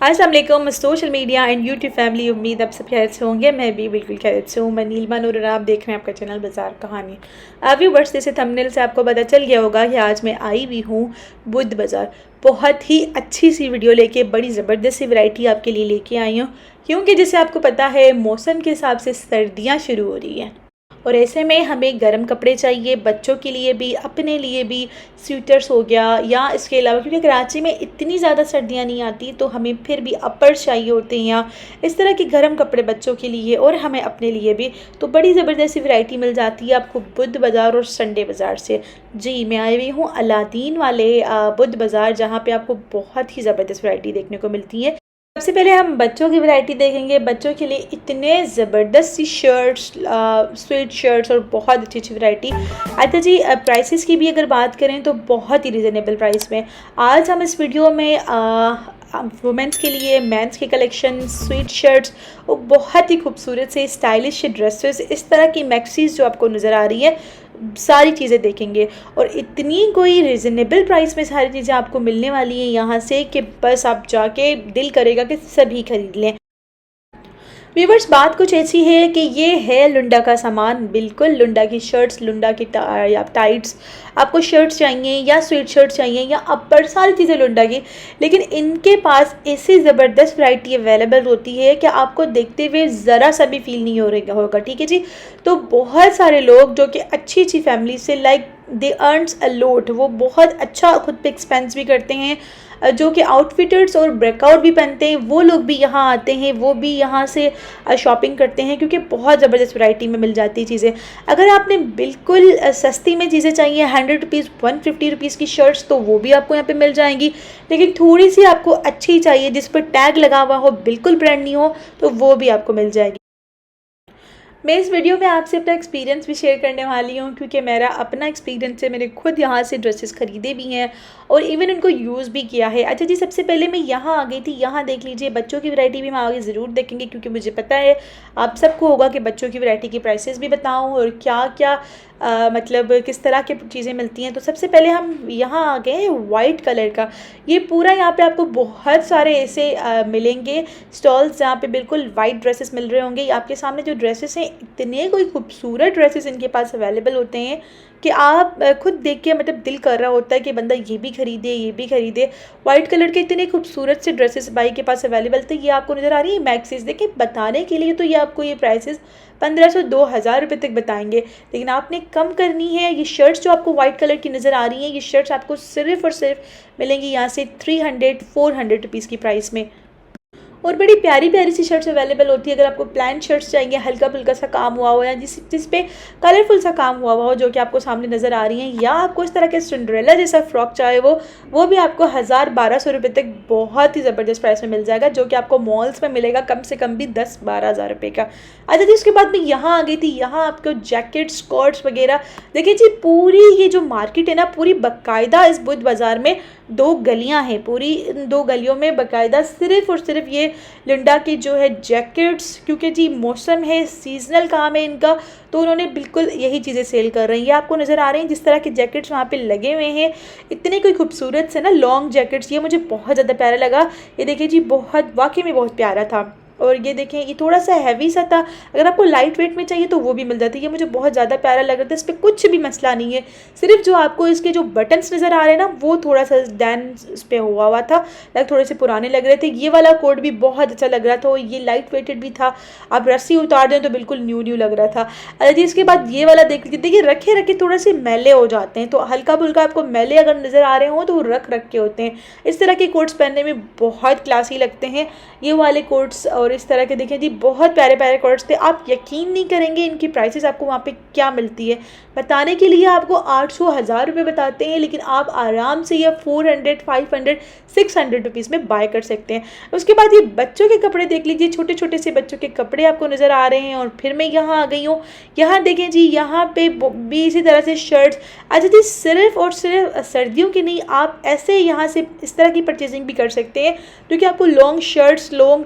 अस्सलाम वालेकुम social media and YouTube family. उम्मीद आप सब खैरियत से होंगे। मैं भी बिल्कुल खैरियत से हूँ। मैं नीलमा नूर और आप देख रहे हैं आपका चैनल बाजार कहानी। व्यूअर्स, जैसे थंबनेल से आपको पता चल गया होगा कि आज मैं आई हुई हूँ बुध बाज़ार। बहुत ही अच्छी सी वीडियो लेके बड़ी ज़बरदस्त सी वैरायटी आपके लिए लेके आई हूँ, क्योंकि जैसे आपको पता है मौसम के हिसाब से सर्दियाँ शुरू हो रही हैं और ऐसे में हमें गर्म कपड़े चाहिए, बच्चों के लिए भी, अपने लिए भी। स्वेटर्स हो गया, या इसके अलावा क्योंकि कराची में इतनी ज़्यादा सर्दियाँ नहीं आती तो हमें फिर भी अपर्स चाहिए होते हैं, या इस तरह के गर्म कपड़े बच्चों के लिए और हमें अपने लिए भी। तो बड़ी ज़बरदस्त वैरायटी मिल जाती है आपको बुध बाज़ार और संडे बाज़ार से। जी, मैं आई हुई हूँ अलादीन वाले बुध बाज़ार, जहाँ पर आपको बहुत ही ज़बरदस्त वैरायटी देखने को मिलती है। सबसे पहले हम बच्चों की वैरायटी देखेंगे। बच्चों के लिए इतने ज़बरदस्त सी शर्ट्स, स्वेट शर्ट्स और बहुत अच्छी अच्छी वैरायटी। अच्छा जी, प्राइसेस की भी अगर बात करें तो बहुत ही रिजनेबल प्राइस में आज हम इस वीडियो में वुमेंस के लिए मेंस के कलेक्शन, स्वेट शर्ट्स और बहुत ही खूबसूरत से स्टाइलिश ड्रेसेस, इस तरह की मैक्सीज जो आपको नज़र आ रही है, सारी चीज़ें देखेंगे। और इतनी कोई रिजनेबल प्राइस में सारी चीज़ें आपको मिलने वाली हैं यहाँ से कि बस आप जाके दिल करेगा कि सभी खरीद लें। व्यूअर्स, बात कुछ ऐसी है कि ये है लुंडा का सामान, बिल्कुल लुंडा की शर्ट्स, लुंडा की या टाइट्स। आपको शर्ट्स चाहिए या स्वेट शर्ट चाहिए या अपर, सारी चीज़ें लुंडा की। लेकिन इनके पास ऐसी ज़बरदस्त वैरायटी अवेलेबल होती है कि आपको देखते हुए ज़रा सा भी फील नहीं हो रहा होगा। ठीक है जी। तो बहुत सारे लोग जो कि अच्छी अच्छी फैमिली से, like they earns a lot, वो बहुत अच्छा खुद पे एक्सपेंस भी करते हैं, जो कि आउटफिटर्स और ब्रेकआउट भी पहनते हैं, वो लोग भी यहाँ आते हैं, वो भी यहाँ से शॉपिंग करते हैं, क्योंकि बहुत ज़बरदस्त वैरायटी में मिल जाती है चीज़ें। अगर आपने बिल्कुल सस्ती में चीज़ें चाहिए, 100 रुपीज़ 150 रुपीज़ की शर्ट्स, तो वो भी आपको यहाँ पे मिल जाएंगी। लेकिन थोड़ी सी आपको अच्छी चाहिए जिस पर टैग लगा हुआ हो, बिल्कुल ब्रांड नहीं हो, तो वो भी आपको मिल जाएगी। मैं इस वीडियो में आपसे अपना एक्सपीरियंस भी शेयर करने वाली हूँ, क्योंकि मेरा अपना एक्सपीरियंस है। मैंने खुद यहाँ से ड्रेसेस ख़रीदे भी हैं और इवन उनको यूज़ भी किया है। अच्छा जी, सबसे पहले मैं यहाँ आ गई थी। यहाँ देख लीजिए, बच्चों की वैरायटी भी हम आगे ज़रूर देखेंगे, क्योंकि मुझे पता है आप सबको होगा कि बच्चों की वैरायटी की प्राइसेस भी बताऊँ और क्या क्या मतलब किस तरह की चीज़ें मिलती हैं। तो सबसे पहले हम यहाँ आ गए हैं वाइट कलर का। ये पूरा यहाँ पे आपको बहुत सारे ऐसे मिलेंगे स्टॉल्स, जहाँ पे बिल्कुल वाइट ड्रेसेस मिल रहे होंगे। आपके सामने जो ड्रेसेस हैं, इतने कोई खूबसूरत ड्रेसेस इनके पास अवेलेबल होते हैं कि आप खुद देख के मतलब दिल कर रहा होता है कि बंदा ये भी ख़रीदे, ये भी ख़रीदे। वाइट कलर के इतने खूबसूरत से ड्रेसेस भाई के पास अवेलेबल थे। ये आपको नज़र आ रही है मैक्सीज। देखिए, बताने के लिए तो ये आपको ये प्राइसेस 1500-2000 रुपये तक बताएंगे, लेकिन आपने कम करनी है। ये शर्ट्स जो आपको वाइट कलर की नज़र आ रही हैं, ये शर्ट्स आपको सिर्फ़ और सिर्फ मिलेंगी यहाँ से 300-400 रुपीज़ की प्राइस में। और बड़ी प्यारी प्यारी सी शर्ट्स अवेलेबल होती है। अगर आपको प्लान शर्ट्स चाहिए, हल्का फुल्का सा काम हुआ हो, या जिस पे कलरफुल सा काम हुआ हो, जो कि आपको सामने नज़र आ रही हैं, या आपको इस तरह के सिंड्रेला जैसा फ्रॉक चाहे, वो भी आपको 1000-1200 रुपये तक बहुत ही ज़बरदस्त प्राइस में मिल जाएगा, जो कि आपको मॉल्स में मिलेगा कम से कम भी 10-12 हज़ार रुपये का। अच्छा जी, उसके बाद मैं यहाँ आ गई थी। यहाँ आपको जैकेट, स्कर्ट्स वगैरह देखिए जी। पूरी ये जो मार्केट है ना, पूरी बाकायदा इस बुध बाज़ार में 2 गलियाँ हैं। पूरी इन 2 गलियों में बाकायदा सिर्फ़ और सिर्फ ये लुंडा की जो है जैकेट्स, क्योंकि जी मौसम है, सीजनल काम है इनका, तो उन्होंने बिल्कुल यही चीज़ें सेल कर रही हैं। ये आपको नज़र आ रहे हैं जिस तरह के जैकेट्स वहाँ पे लगे हुए हैं, इतने कोई खूबसूरत से ना लॉन्ग जैकेट्स। ये मुझे बहुत ज़्यादा प्यारा लगा। ये देखिए जी, बहुत वाकई में बहुत प्यारा था। और ये देखें, ये थोड़ा सा हैवी सा था। अगर आपको लाइट वेट में चाहिए तो वो भी मिल जाती है। ये मुझे बहुत ज़्यादा प्यारा लग रहा था। इस पर कुछ भी मसला नहीं है, सिर्फ जो आपको इसके जो बटन्स नज़र आ रहे हैं ना, वो थोड़ा सा डैन इस पर हुआ था, लाइक थोड़े से पुराने लग रहे थे। ये वाला कोट भी बहुत अच्छा लग रहा था और ये लाइट वेटेड भी था। आप रस्सी उतार दें तो बिल्कुल न्यू न्यू लग रहा था। अच्छा जी, इसके बाद ये वाला देख लीजिए। देखिए, रखे रखे थोड़े से मैले हो जाते हैं, तो हल्का फुल्का आपको मैले अगर नज़र आ रहे हो तो वो रख के होते हैं। इस तरह के कोट्स पहनने में बहुत क्लासी लगते हैं ये वाले कोट्स। और इस तरह के देखें जी, बहुत प्यारे प्यारे कोट्स थे। आप यकीन नहीं करेंगे इनकी प्राइसेस आपको वहाँ पे क्या मिलती है। बताने के लिए आपको 800-1000 रुपये बताते हैं, लेकिन आप आराम से ये 400-500-600 रुपीज़ में बाय कर सकते हैं। उसके बाद ये बच्चों के कपड़े देख लीजिए। छोटे छोटे से बच्चों के कपड़े आपको नज़र आ रहे हैं। और फिर मैं यहाँ आ गई हूँ। यहाँ देखें जी, यहाँ पे भी इसी तरह से शर्ट्स। अच्छा जी, सिर्फ और सिर्फ सर्दियों की नहीं, आप ऐसे यहाँ से इस तरह की परचेजिंग भी कर सकते हैं, क्योंकि आपको लॉन्ग शर्ट्स, लॉन्ग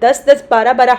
10 12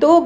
2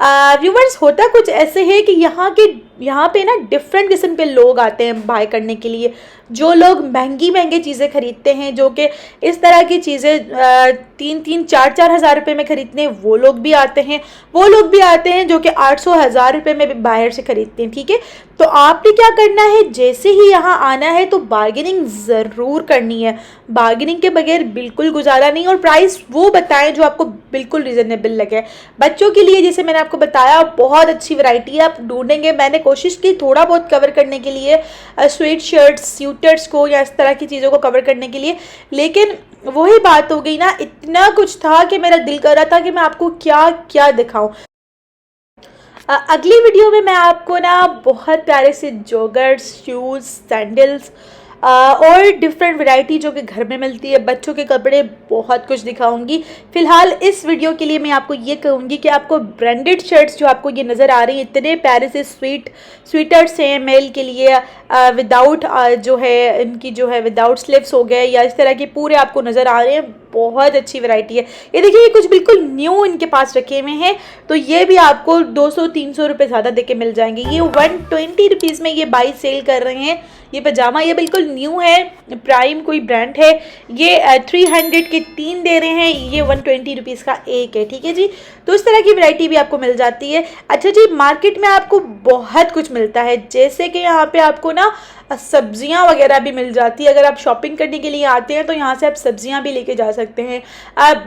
व्यूवर्स होता कुछ ऐसे है कि यहाँ पे ना डिफरेंट किस्म के लोग आते हैं बाय करने के लिए। जो लोग महंगी चीज़ें खरीदते हैं, जो कि इस तरह की चीज़ें 3-4 हज़ार रुपये में खरीदते हैं, वो लोग भी आते हैं। वो लोग भी आते हैं जो कि 800-1000 रुपये में भी बाहर से खरीदते हैं, ठीक है। तो आपने क्या करना है, जैसे ही यहाँ आना है तो बार्गेनिंग ज़रूर करनी है। बार्गेनिंग के बगैर बिल्कुल गुजारा नहीं, और प्राइस वो बताएं जो आपको बिल्कुल रिजनेबल लगे। बच्चों के लिए जैसे मैंने आपको बताया बहुत अच्छी वैरायटी है, आप ढूंढेंगे। मैंने कोशिश की थोड़ा बहुत कवर करने के लिए, स्वेट शर्ट्स, स्यूटर्स को या इस तरह की चीज़ों को कवर करने के लिए, लेकिन वही बात हो गई ना, इतना कुछ था कि मेरा दिल कर रहा था कि मैं आपको क्या क्या दिखाऊं। अगली वीडियो में मैं आपको ना बहुत प्यारे से जॉगर्स, शूज़, सैंडल्स और डिफरेंट वैरायटी जो कि घर में मिलती है, बच्चों के कपड़े, बहुत कुछ दिखाऊंगी। फ़िलहाल इस वीडियो के लिए मैं आपको ये कहूँगी कि आपको ब्रांडेड शर्ट्स जो आपको ये नज़र आ रही हैं, इतने प्यारे से स्वेटर्स हैं मेल के लिए, विदाउट जो है इनकी जो है विदाउट स्लीव्स हो गए या इस तरह के पूरे आपको नज़र आ रहे हैं। बहुत अच्छी वैरायटी है। ये देखिए, ये कुछ बिल्कुल न्यू इनके पास रखे हुए हैं, तो ये भी आपको 200-300 रुपये ज़्यादा देके मिल जाएंगे। ये 120 रुपीज़ में ये बाई सेल कर रहे हैं। ये पजामा ये बिल्कुल न्यू है, प्राइम कोई ब्रांड है। ये 300 के 3 दे रहे हैं, ये 120 रुपीज़ का एक है, ठीक है जी। तो इस तरह की वैरायटी भी आपको मिल जाती है। अच्छा जी, मार्केट में आपको बहुत कुछ मिलता है, जैसे कि यहाँ पे आपको ना सब्जियां वगैरह भी मिल जाती है। अगर आप शॉपिंग करने के लिए आते हैं तो यहाँ से आप सब्जियां भी लेके जा सकते हैं।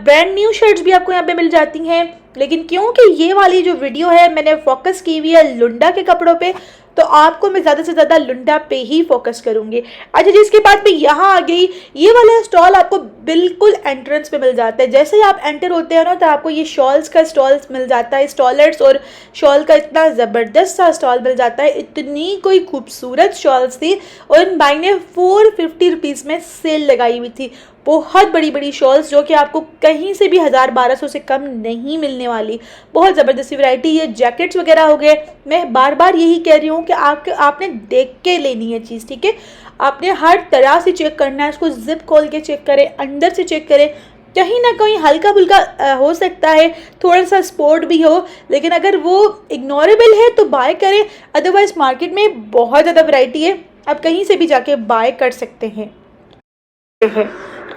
ब्रांड न्यू शर्ट्स भी आपको यहाँ पे मिल जाती हैं, लेकिन क्योंकि ये वाली जो वीडियो है मैंने फोकस की हुई है लुंडा के कपड़ों पे, तो आपको मैं ज़्यादा से ज़्यादा लुंडा पे ही फोकस करूँगी। अच्छा जी, इसके बाद मैं यहाँ आ गई। ये वाला स्टॉल आपको बिल्कुल एंट्रेंस पे मिल जाता है। जैसे ही आप एंटर होते हैं ना, तो आपको ये शॉल्स का स्टॉल्स मिल जाता है, स्टॉलर्स और शॉल का इतना ज़बरदस्त सा स्टॉल मिल जाता है। इतनी कोई खूबसूरत शॉल्स थी, और इन भाई ने 450 रुपीज़ में सेल लगाई हुई थी। बहुत बड़ी बड़ी शॉल्स जो कि आपको कहीं से भी 1000-1200 से कम नहीं मिलने वाली। बहुत ज़बरदस्ती वैरायटी। ये जैकेट्स वगैरह हो गए। मैं बार बार यही कह रही हूँ कि आपने देख के लेनी है चीज़, ठीक है। आपने हर तरह से चेक करना है, उसको जिप खोल के चेक करें, अंदर से चेक करें। कहीं ना कहीं हल्का फुल्का हो सकता है, थोड़ा सा स्पोर्ट भी हो, लेकिन अगर वो इग्नोरेबल है तो बाय करें। अदरवाइज मार्केट में बहुत ज़्यादा वैरायटी है, आप कहीं से भी जाके बाय कर सकते हैं।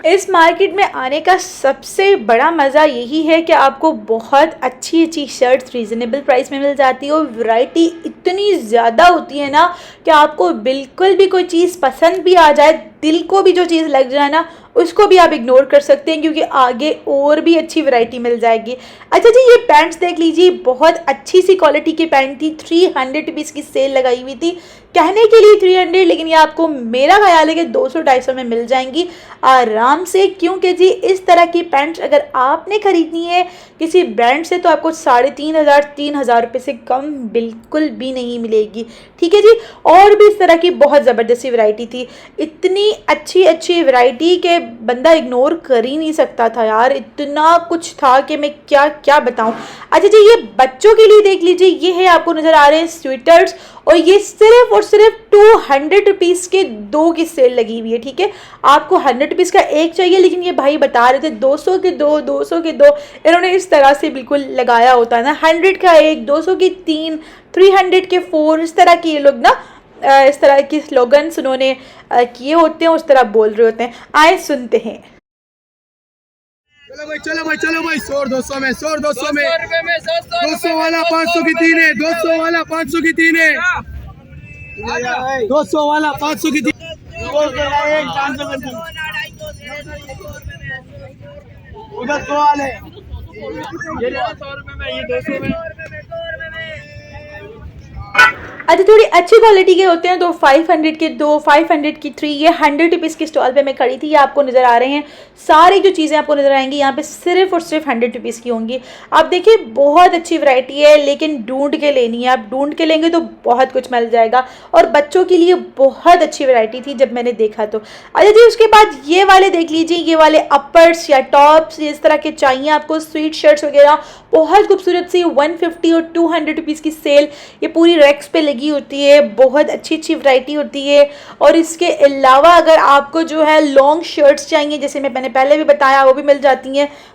इस मार्केट में आने का सबसे बड़ा मज़ा यही है कि आपको बहुत अच्छी अच्छी शर्ट्स रीज़नेबल प्राइस में मिल जाती है, और वैरायटी इतनी ज़्यादा होती है ना कि आपको बिल्कुल भी कोई चीज़ पसंद भी आ जाए, दिल को भी जो चीज़ लग जाए ना, उसको भी आप इग्नोर कर सकते हैं, क्योंकि आगे और भी अच्छी वैरायटी मिल जाएगी। अच्छा जी, ये पैंट्स देख लीजिए, बहुत अच्छी सी क्वालिटी की पैंट थी। 300 रुपीज़ की सेल लगाई हुई थी, कहने के लिए 300, लेकिन ये आपको मेरा ख्याल है कि 200-250 में मिल जाएंगी आराम से। क्योंकि जी इस तरह की पैंट्स अगर आपने खरीदनी है किसी ब्रांड से, तो आपको 3500-3000 रुपये से कम बिल्कुल भी नहीं मिलेगी, ठीक है जी। और भी इस तरह की बहुत ज़बरदस्ती वैरायटी थी, इतनी अच्छी अच्छी वैरायटी के बंदा इग्नोर कर ही नहीं सकता था यार। इतना कुछ था कि मैं क्या क्या बताऊं। अच्छा जी, ये बच्चों के लिए देख लीजिए, ये है आपको नज़र आ रहे हैं स्वेटर्स, और ये सिर्फ और सिर्फ 200 रुपीज़ के 2 की सेल लगी हुई है, ठीक है। आपको 100 रुपीज़ का एक चाहिए, लेकिन ये भाई बता रहे थे 200 के 2, 200 के 2। इन्होंने इस तरह से बिल्कुल लगाया होता है ना, 100 का एक, 200 की 3, 300 के 4, इस तरह की ये लोग ना इस तरह के स्लोगन्स उन्होंने किए होते हैं, उस तरह बोल रहे होते हैं। आए सुनते हैं। चलो भाई, चलो भाई, चलो भाई, 100-200 में, 100-200 में, 200 वाला 500 की 3 है, 200 वाला 500 की 3 है, 200 वाला 500 की 3। उधर 100 वाले, ये 100 रुपए में, ये 200 में। अच्छा, थोड़ी अच्छी क्वालिटी के होते हैं तो 500 के 2, 500 की 3, ये 100 रुपीज़ की स्टॉल पे मैं खड़ी थी। ये आपको नज़र आ रहे हैं, सारी जो चीज़ें आपको नज़र आएंगी यहाँ पे सिर्फ और सिर्फ 100 रुपीज़ की होंगी। आप देखिए, बहुत अच्छी वैरायटी है, लेकिन ढूंढ के लेनी है। आप ढूंढ के लेंगे तो बहुत कुछ मिल जाएगा, और बच्चों के लिए बहुत अच्छी वैरायटी थी जब मैंने देखा तो। अच्छा जी, उसके बाद ये वाले देख लीजिए, ये वाले अपर्स या टॉप्स इस तरह के चाहिए आपको, स्वीट शर्ट्स वगैरह, बहुत खूबसूरत सी 150 और 200 रुपीज़ की सेल ये पूरी रैक्स पे लगी होती है। बहुत अच्छी अच्छी वैरायटी होती है। और इसके अलावा अगर आपको जो है लॉन्ग शर्ट्स चाहिए, जैसे मैंने पहले भी बताया, वो भी मिल जाती हैं।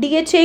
DHA،